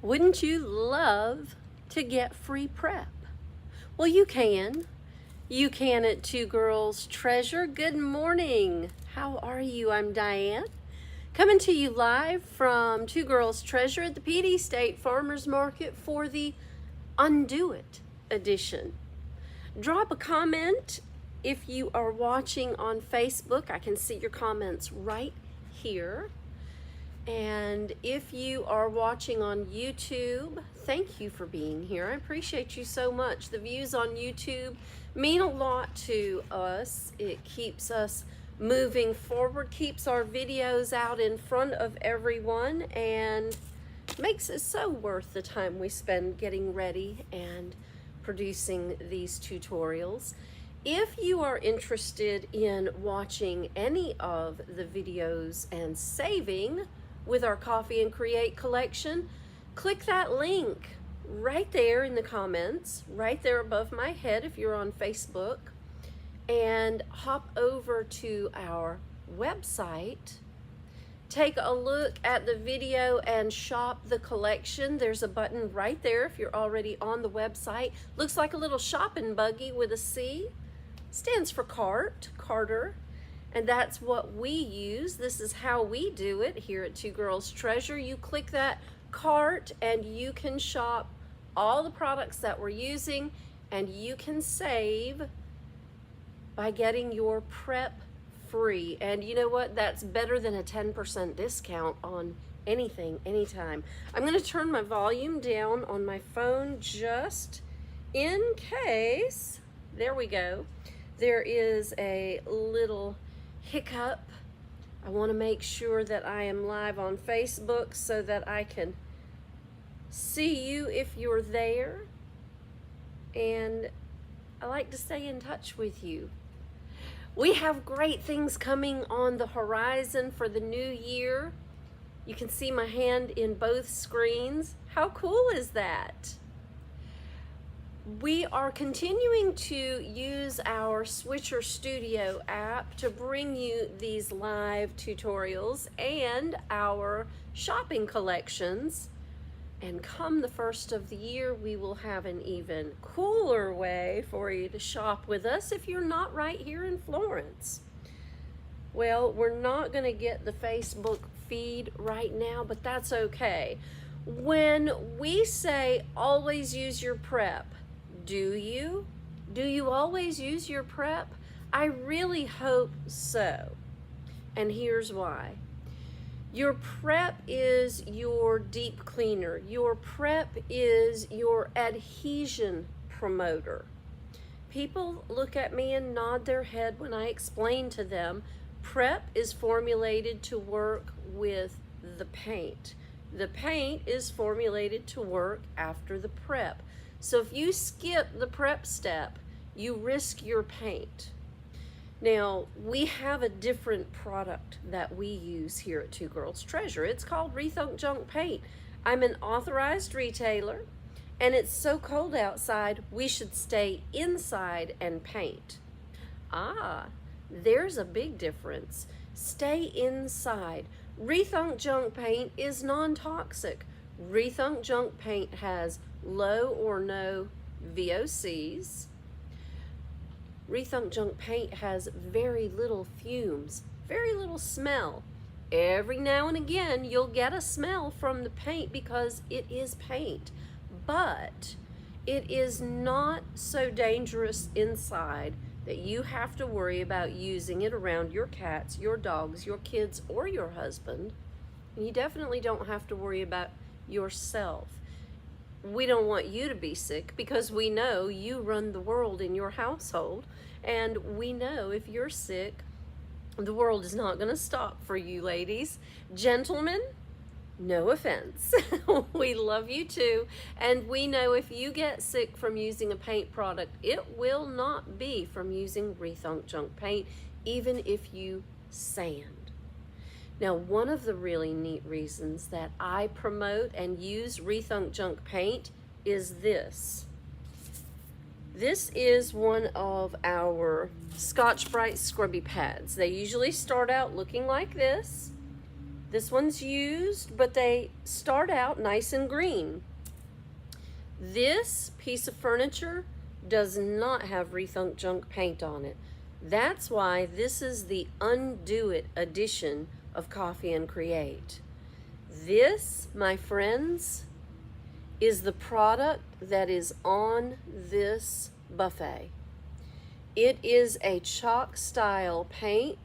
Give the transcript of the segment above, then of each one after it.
Wouldn't you love to get free prep? Well, you can. You can at Two Girls Treasure. Good morning. How are you? I'm Diane. Coming to you live from Two Girls Treasure at the PD State Farmers Market for the Undo It edition. Drop a comment if you are watching on Facebook. I can see your comments right here. And if you are watching on YouTube, thank you for being here. I appreciate you so much. The views on YouTube mean a lot to us. It keeps us moving forward, keeps our videos out in front of everyone, and makes it so worth the time we spend getting ready and producing these tutorials. If you are interested in watching any of the videos and saving with our Coffee and Create collection, click that link right there in the comments, right there above my head if you're on Facebook, and hop over to our website. Take a look at the video and shop the collection. There's a button right there if you're already on the website. Looks like a little shopping buggy with a C. Stands for cart, Carter. And that's what we use. This is how we do it here at Two Girls Treasure. You click that cart and you can shop all the products that we're using, and you can save by getting your prep free. And you know what? That's better than a 10% discount on anything, anytime. I'm going to turn my volume down on my phone just in case. There we go. There is a little hiccup. I want to make sure that I am live on Facebook so that I can see you if you're there. And I like to stay in touch with you. We have great things coming on the horizon for the new year. You can see my hand in both screens. How cool is that? We are continuing to use our Switcher Studio app to bring you these live tutorials and our shopping collections. And come the first of the year, we will have an even cooler way for you to shop with us if you're not right here in Florence. Well, we're not going to get the Facebook feed right now, but that's okay. When we say always use your prep, do you? Do you always use your prep? I really hope so. And here's why. Your prep is your deep cleaner. Your prep is your adhesion promoter. People look at me and nod their head when I explain to them prep is formulated to work with the paint. The paint is formulated to work after the prep. So if you skip the prep step, you risk your paint. Now, we have a different product that we use here at Two Girls Treasure. It's called Rethunk Junk Paint. I'm an authorized retailer, and it's so cold outside, we should stay inside and paint. Ah, there's a big difference. Stay inside. Rethunk Junk Paint is non-toxic. Rethunk Junk Paint has low or no VOCs. Rethunk Junk Paint has very little fumes, very little smell. Every now and again, you'll get a smell from the paint because it is paint, but it is not so dangerous inside that you have to worry about using it around your cats, your dogs, your kids, or your husband. And you definitely don't have to worry about yourself. We don't want you to be sick because we know you run the world in your household, and we know if you're sick, the world is not going to stop for you, ladies. Gentlemen, no offense. We love you too, and we know if you get sick from using a paint product, it will not be from using Rethunk Junk Paint, even if you sand. Now, one of the really neat reasons that I promote and use Rethunk Junk Paint is this. This is one of our Scotch-Brite scrubby pads. They usually start out looking like this, This one's used, but they start out nice and green. This piece of furniture does not have Rethunk Junk paint on it. That's why this is the Undo It edition of Coffee and Create. This, my friends, is the product that is on this buffet. It is a chalk style paint.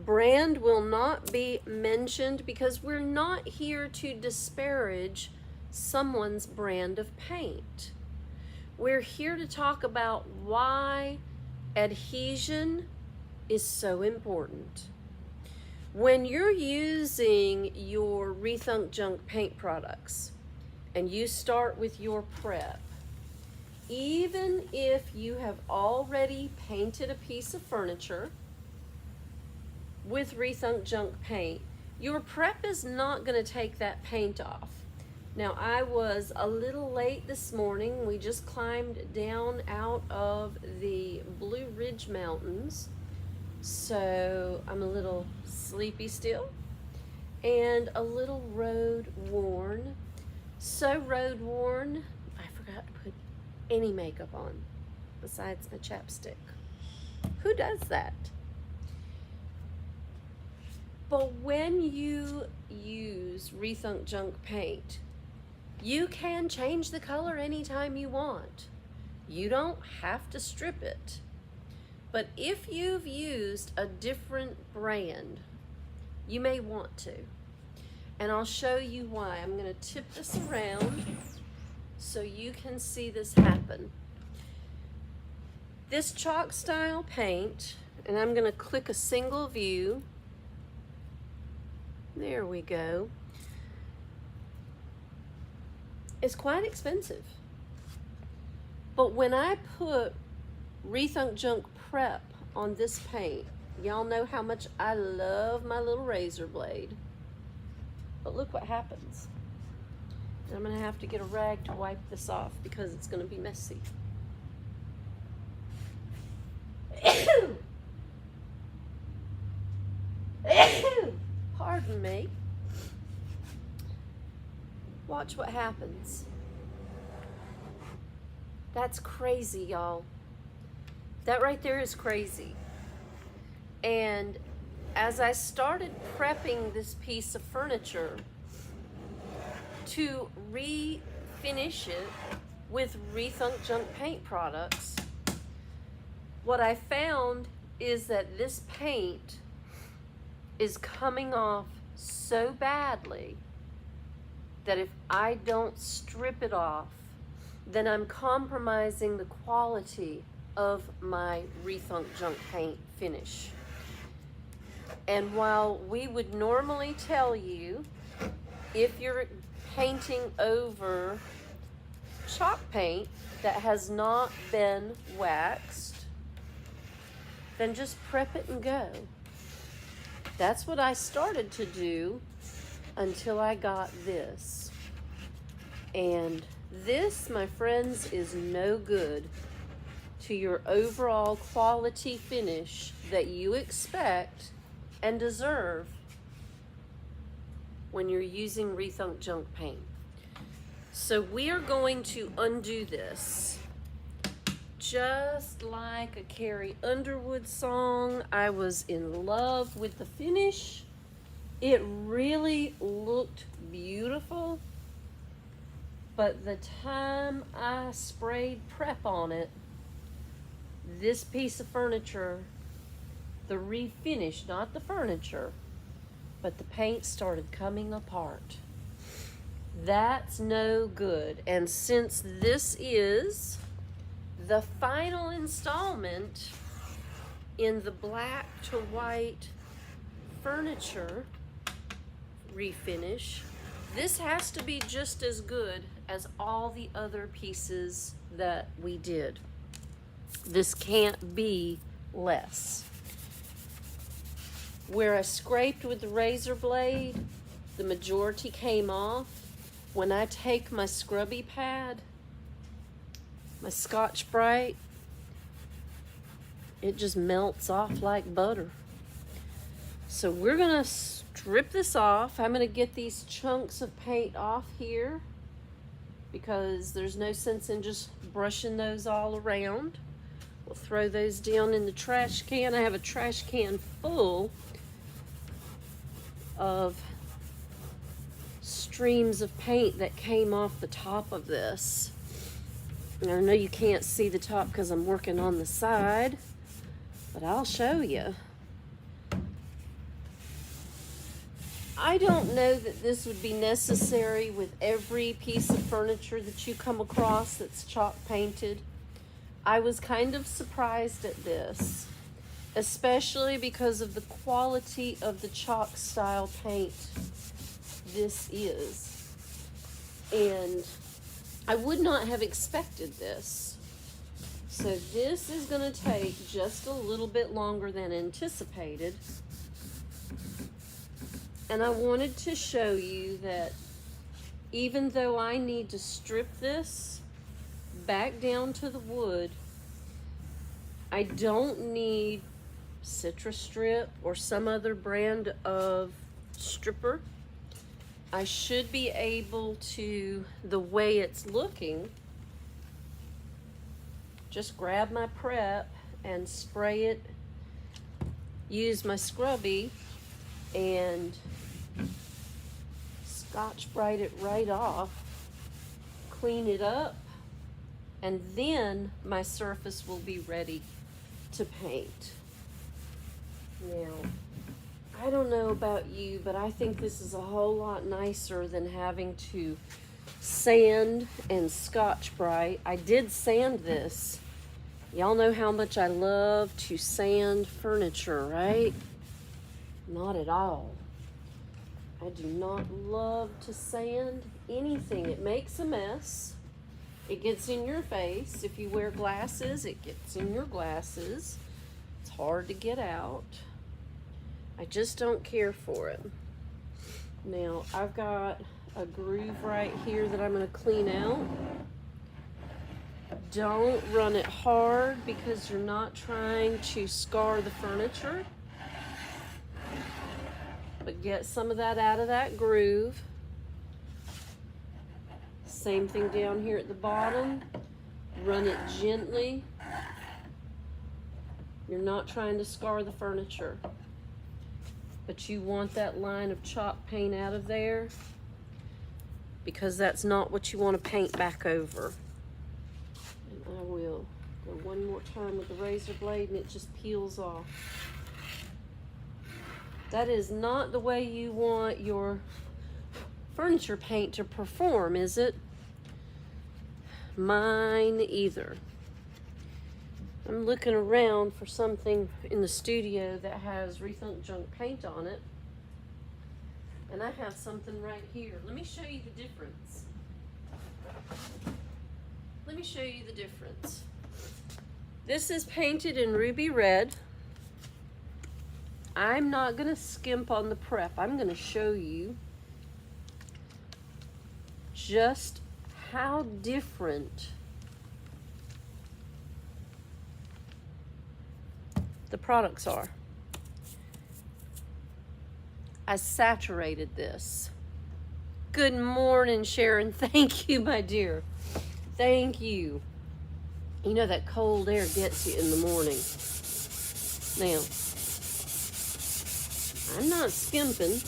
Brand will not be mentioned because we're not here to disparage someone's brand of paint. We're here to talk about why adhesion is so important. When you're using your Rethunk Junk paint products and you start with your prep, even if you have already painted a piece of furniture with Rethunk Junk paint, your prep is not going to take that paint off. Now, I was a little late this morning. We just climbed down out of the Blue Ridge Mountains, so I'm a little sleepy still and a little road worn. So road worn, I forgot to put any makeup on besides my chapstick. Who does that? But when you use Rethunk Junk paint, you can change the color anytime you want. You don't have to strip it. But if you've used a different brand, you may want to. And I'll show you why. I'm going to tip this around so you can see this happen. This chalk style paint, and I'm going to click a single view. There we go. It's quite expensive. But when I put Rethunk Junk Prep on this paint, y'all know how much I love my little razor blade. But look what happens. I'm gonna have to get a rag to wipe this off because it's gonna be messy. Pardon me. Watch what happens. That's crazy, y'all. That right there is crazy. And as I started prepping this piece of furniture to refinish it with Rethunk Junk paint products, what I found is that this paint is coming off so badly that if I don't strip it off, then I'm compromising the quality of my Rethunk Junk paint finish. And while we would normally tell you, if you're painting over chalk paint that has not been waxed, then just prep it and go. That's what I started to do until I got this. And this, my friends, is no good to your overall quality finish that you expect and deserve when you're using Rethunk Junk paint. So we are going to undo this. Just like a Carrie Underwood song, I was in love with the finish. It really looked beautiful, but the time I sprayed prep on it, this piece of furniture, the refinish, not the furniture, but the paint started coming apart. That's no good. And since this is the final installment in the black to white furniture refinish, this has to be just as good as all the other pieces that we did. This can't be less. Where I scraped with the razor blade, the majority came off. When I take my scrubby pad, my Scotch-Brite, it just melts off like butter. So we're gonna strip this off. I'm gonna get these chunks of paint off here because there's no sense in just brushing those all around. We'll throw those down in the trash can. I have a trash can full of streams of paint that came off the top of this. And I know you can't see the top because I'm working on the side, but I'll show you. I don't know that this would be necessary with every piece of furniture that you come across that's chalk painted. I was kind of surprised at this, especially because of the quality of the chalk style paint this is. And I would not have expected this. So this is going to take just a little bit longer than anticipated. And I wanted to show you that even though I need to strip this back down to the wood, I don't need Citrus Strip or some other brand of stripper. I should be able to, the way it's looking, just grab my prep and spray it, use my scrubby, and Scotch-Brite it right off, clean it up, and then my surface will be ready to paint. Now, I don't know about you, but I think this is a whole lot nicer than having to sand and Scotch-Brite. I did sand this. Y'all know how much I love to sand furniture, right? Not at all. I do not love to sand anything. It makes a mess. It gets in your face. If you wear glasses, it gets in your glasses. It's hard to get out. I just don't care for it. Now, I've got a groove right here that I'm going to clean out. Don't run it hard because you're not trying to scar the furniture. But get some of that out of that groove. Same thing down here at the bottom. Run it gently. You're not trying to scar the furniture. But you want that line of chalk paint out of there because that's not what you want to paint back over. And I will go one more time with the razor blade and it just peels off. That is not the way you want your furniture paint to perform, is it? Mine either. I'm looking around for something in the studio that has Rethunk Junk paint on it. And I have something right here. Let me show you the difference. Let me show you the difference. This is painted in ruby red. I'm not going to skimp on the prep. I'm going to show you just how different the products are. I saturated this. Good morning, Sharon. Thank you, my dear. Thank you. You know that cold air gets you in the morning. Now, I'm not skimping,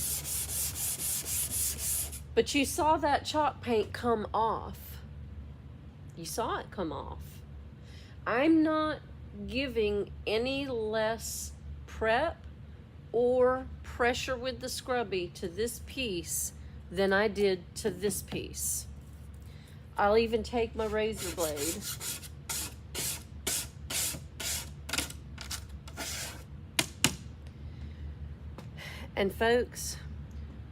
but you saw that chalk paint come off. You saw it come off. I'm not giving any less prep or pressure with the scrubby to this piece than I did to this piece. I'll even take my razor blade and folks,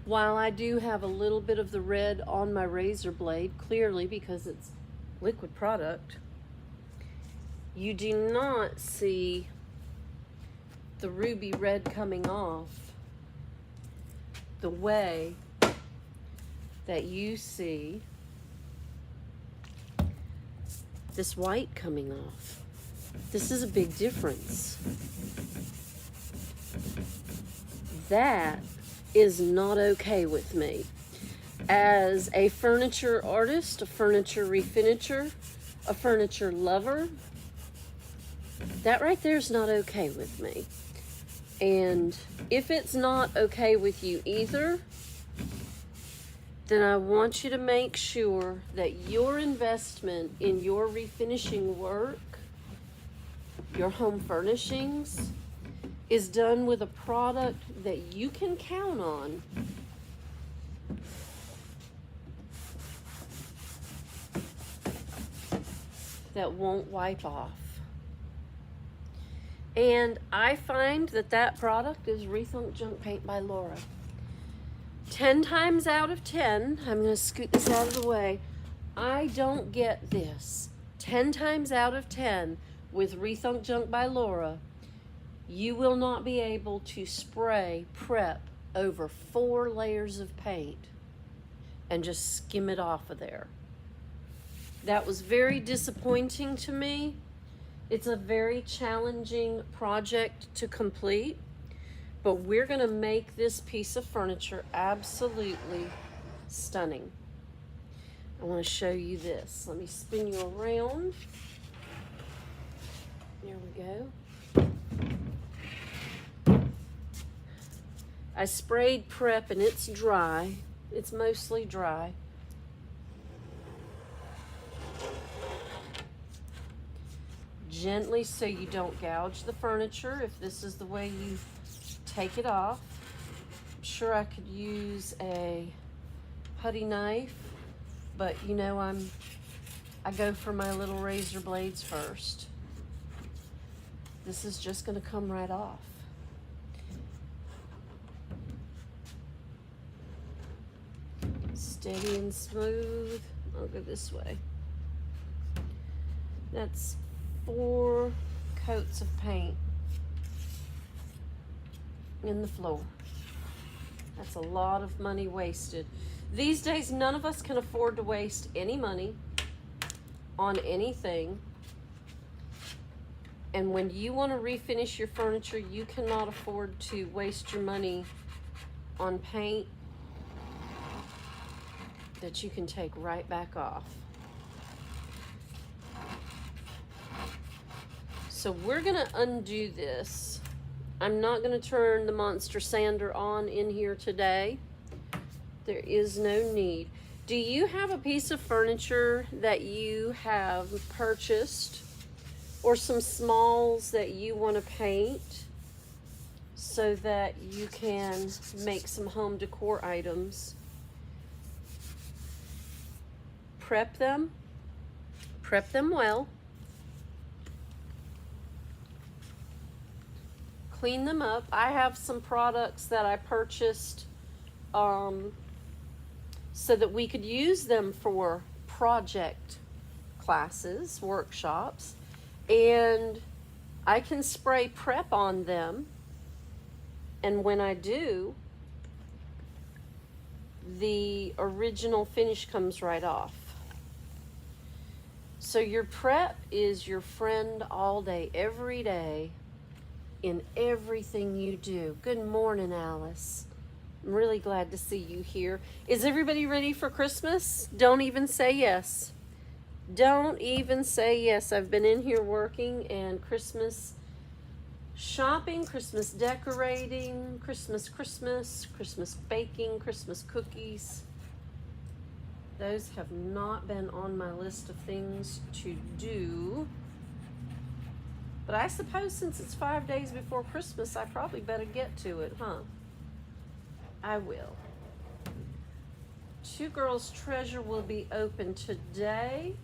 while I do have a little bit of the red on my razor blade, clearly because it's liquid product, you do not see the ruby red coming off the way that you see this white coming off. This is a big difference. That is not okay with me. As a furniture artist, a furniture refinisher, a furniture lover, that right there is not okay with me. And if it's not okay with you either, then I want you to make sure that your investment in your refinishing work, your home furnishings, is done with a product that you can count on. That won't wipe off. And I find that that product is Rethunk Junk Paint by Laura. 10 times out of 10, I'm going to scoot this out of the way, I don't get this. 10 times out of 10 with Rethunk Junk by Laura, you will not be able to spray prep over 4 layers of paint and just skim it off of there. That was very disappointing to me. It's a very challenging project to complete, but we're going to make this piece of furniture absolutely stunning. I want to show you this. Let me spin you around. There we go. I sprayed prep and it's dry. It's mostly dry. Gently so you don't gouge the furniture if this is the way you take it off. I'm sure I could use a putty knife, but you know I go for my little razor blades first. This is just going to come right off. Steady and smooth. I'll go this way. That's 4 coats of paint in the floor. That's a lot of money wasted. These days, none of us can afford to waste any money on anything. And when you want to refinish your furniture, you cannot afford to waste your money on paint that you can take right back off. So we're gonna undo this. I'm not gonna turn the Monster Sander on in here today. There is no need. Do you have a piece of furniture that you have purchased or some smalls that you want to paint so that you can make some home decor items? Prep them well. Clean them up. I have some products that I purchased so that we could use them for project classes, workshops, and I can spray prep on them, and when I do, the original finish comes right off. So your prep is your friend all day, every day, in everything you do. Good morning, Alice. I'm really glad to see you here. Is everybody ready for Christmas? Don't even say yes. Don't even say yes. I've been in here working, and Christmas shopping, Christmas decorating, Christmas baking, Christmas cookies. Those have not been on my list of things to do. But I suppose since it's 5 days before Christmas, I probably better get to it, huh? I will. Two Girls Treasure will be open today,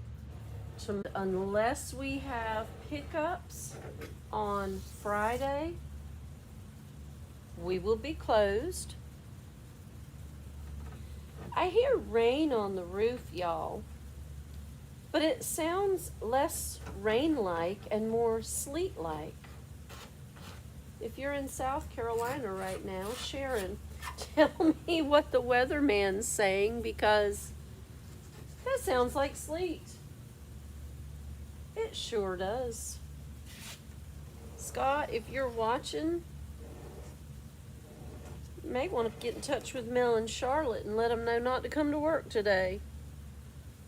unless we have pickups on Friday. We will be closed. I hear rain on the roof, y'all, but it sounds less rain-like and more sleet-like. If you're in South Carolina right now, Sharon, tell me what the weatherman's saying, because that sounds like sleet. It sure does. Scott, if you're watching, May want to get in touch with Mel and Charlotte and let them know not to come to work today.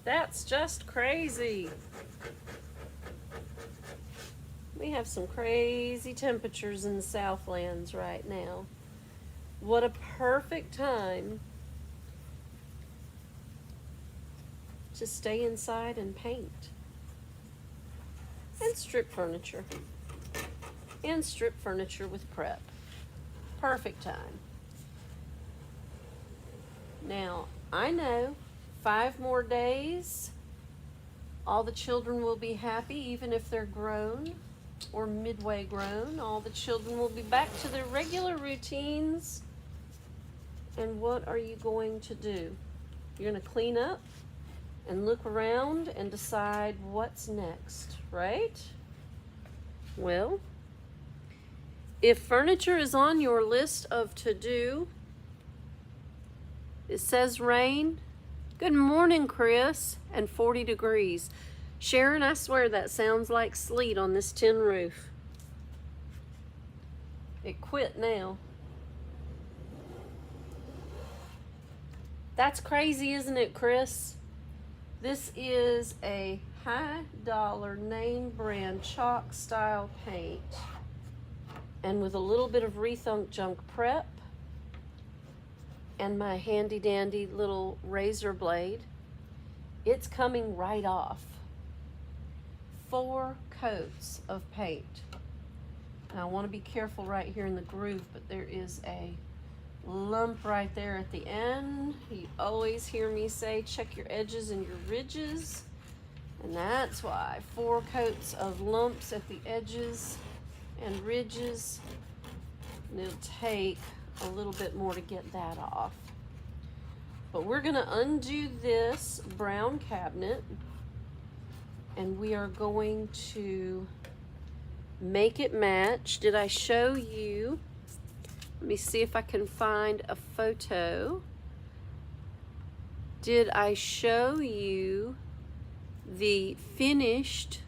That's just crazy. We have some crazy temperatures in the Southlands right now. What a perfect time to stay inside and paint. And strip furniture. And strip furniture with prep. Perfect time. Now, I know 5 more days, all the children will be happy, even if they're grown or midway grown. All the children will be back to their regular routines. And what are you going to do? You're going to clean up and look around and decide what's next, right? Well, if furniture is on your list of to-do, it says rain. Good morning, Chris, and 40 degrees. Sharon, I swear that sounds like sleet on this tin roof. It quit now. That's crazy, isn't it, Chris? This is a high dollar name brand chalk style paint. And with a little bit of Rethunk Junk Prep and my handy dandy little razor blade, it's coming right off. 4 coats of paint. And I want to be careful right here in the groove, but there is a lump right there at the end. You always hear me say check your edges and your ridges, and that's why 4 coats of lumps at the edges and ridges, and it'll take a little bit more to get that off. But we're going to undo this brown cabinet, and we are going to make it match. Did I show you? Let me see if I can find a photo. Did I show you the finished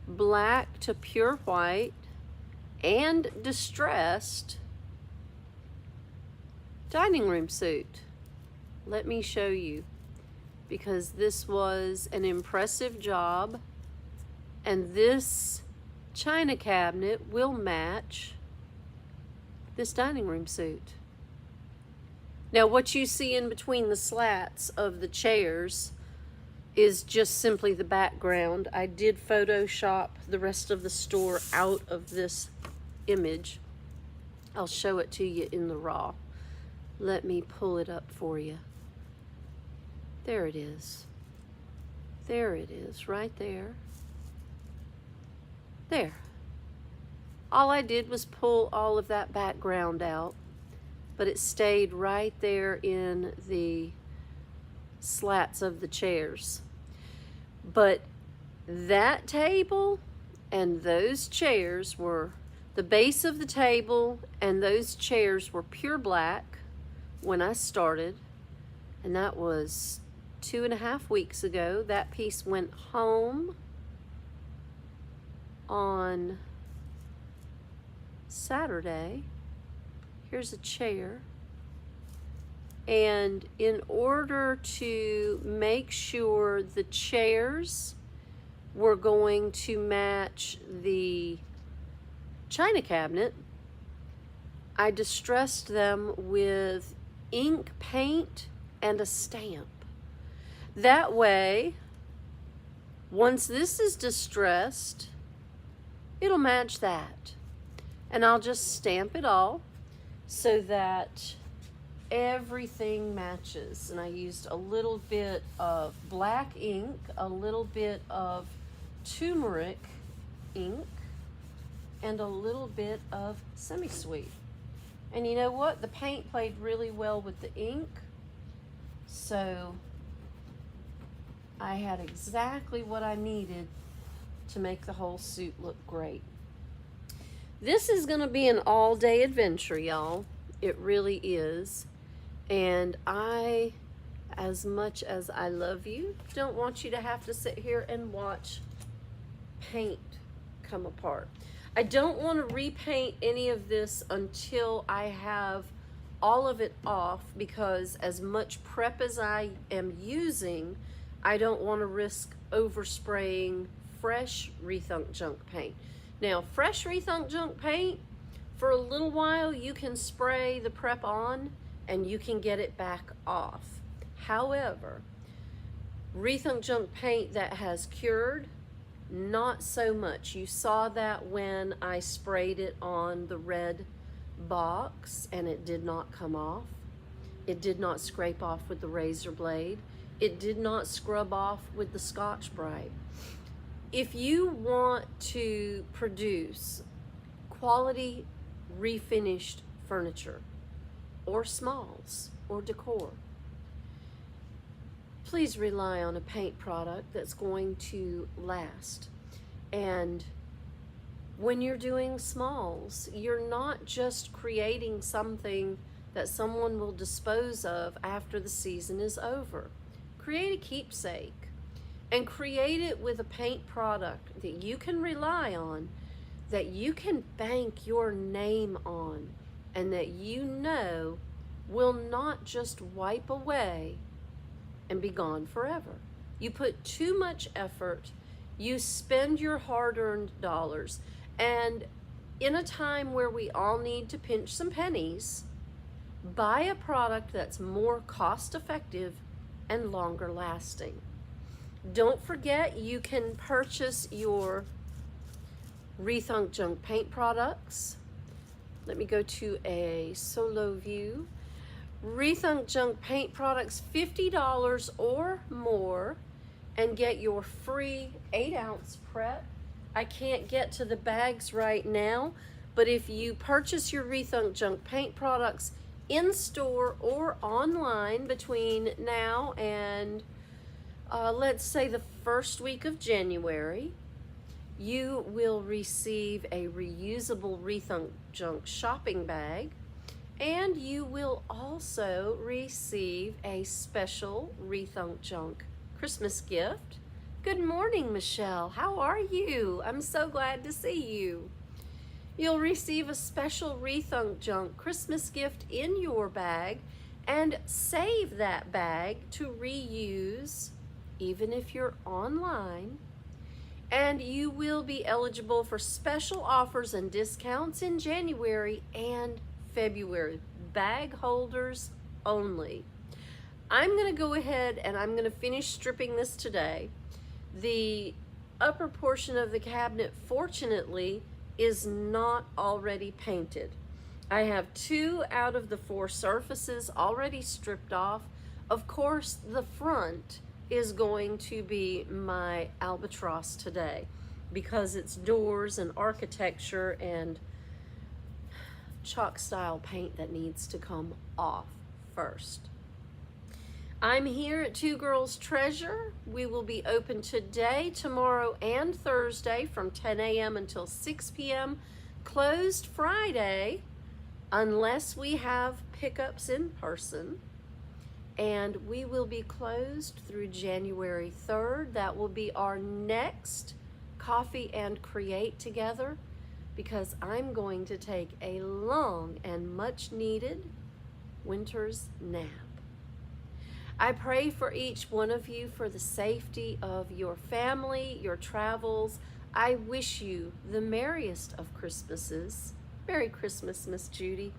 black to pure white and distressed dining room suit? Let me show you, because this was an impressive job, and this china cabinet will match this dining room suit. Now, what you see in between the slats of the chairs is just simply the background. I did Photoshop the rest of the store out of this image. I'll show it to you in the raw. Let me pull it up for you. There it is. There it is, right there. There. All I did was pull all of that background out, but it stayed right there in the slats of the chairs. But that table and those chairs were, the base of the table and those chairs were pure black when I started, and that was 2.5 weeks ago. That piece went home on Saturday. Here's a chair. And in order to make sure the chairs were going to match the china cabinet, I distressed them with ink paint and a stamp. That way, once this is distressed, it'll match that. And I'll just stamp it all so that everything matches. And I used a little bit of black ink, a little bit of turmeric ink, and a little bit of semi-sweet. And you know what? The paint played really well with the ink. So I had exactly what I needed to make the whole suit look great. This is going to be an all-day adventure, y'all. It really is. And I, as much as I love you, don't want you to have to sit here and watch paint come apart. I don't want to repaint any of this until I have all of it off, because as much prep as I am using, I don't want to risk overspraying fresh Rethunk Junk paint. Now, fresh Rethunk Junk paint, for a little while you can spray the prep on and you can get it back off. However, Rethunk Junk paint that has cured, not so much. You saw that when I sprayed it on the red box and it did not come off. It did not scrape off with the razor blade. It did not scrub off with the Scotch-Brite. If you want to produce quality refinished furniture or smalls or decor, please rely on a paint product that's going to last. And when you're doing smalls, you're not just creating something that someone will dispose of after the season is over. Create a keepsake, and create it with a paint product that you can rely on, that you can bank your name on, and that you know will not just wipe away and be gone forever. You put too much effort, you spend your hard-earned dollars, and in a time where we all need to pinch some pennies, buy a product that's more cost-effective and longer lasting. Don't forget, you can purchase your Rethunk Junk paint products. Let me go to a solo view. Rethunk Junk paint products, $50 or more, and get your free 8-ounce prep. I can't get to the bags right now, but if you purchase your Rethunk Junk paint products in store or online between now and let's say the first week of January, you will receive a reusable Rethunk Junk shopping bag, and you will also receive a special Rethunk Junk Christmas gift. Good morning, Michelle. How are you? I'm so glad to see you. You'll receive a special Rethunk Junk Christmas gift in your bag, and save that bag to reuse even if you're online. And you will be eligible for special offers and discounts in January and February. Bag holders only. I'm going to go ahead and I'm going to finish stripping this today. The upper portion of the cabinet, fortunately, is not already painted. I have 2 out of the 4 surfaces already stripped off. Of course, the front is going to be my albatross today, because it's doors and architecture and chalk style paint that needs to come off first. I'm here at Two Girls Treasure. We will be open today, tomorrow, and Thursday from 10 a.m. until 6 p.m. Closed Friday unless we have pickups in person. And we will be closed through January 3rd. That will be our next Coffee and Create together, because I'm going to take a long and much needed winter's nap. I pray for each one of you for the safety of your family, your travels. I wish you the merriest of Christmases. Merry Christmas, Miss Judy.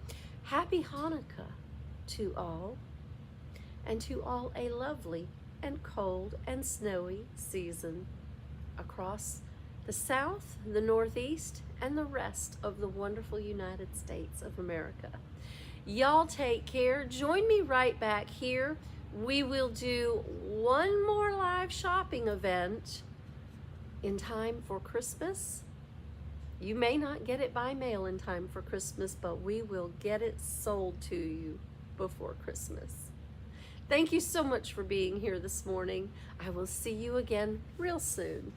Happy Hanukkah to all. And to all a lovely and cold and snowy season across the South, the Northeast, and the rest of the wonderful United States of America. Y'all take care. Join me right back here. We will do one more live shopping event in time for Christmas. You may not get it by mail in time for Christmas, but we will get it sold to you before Christmas. Thank you so much for being here this morning. I will see you again real soon.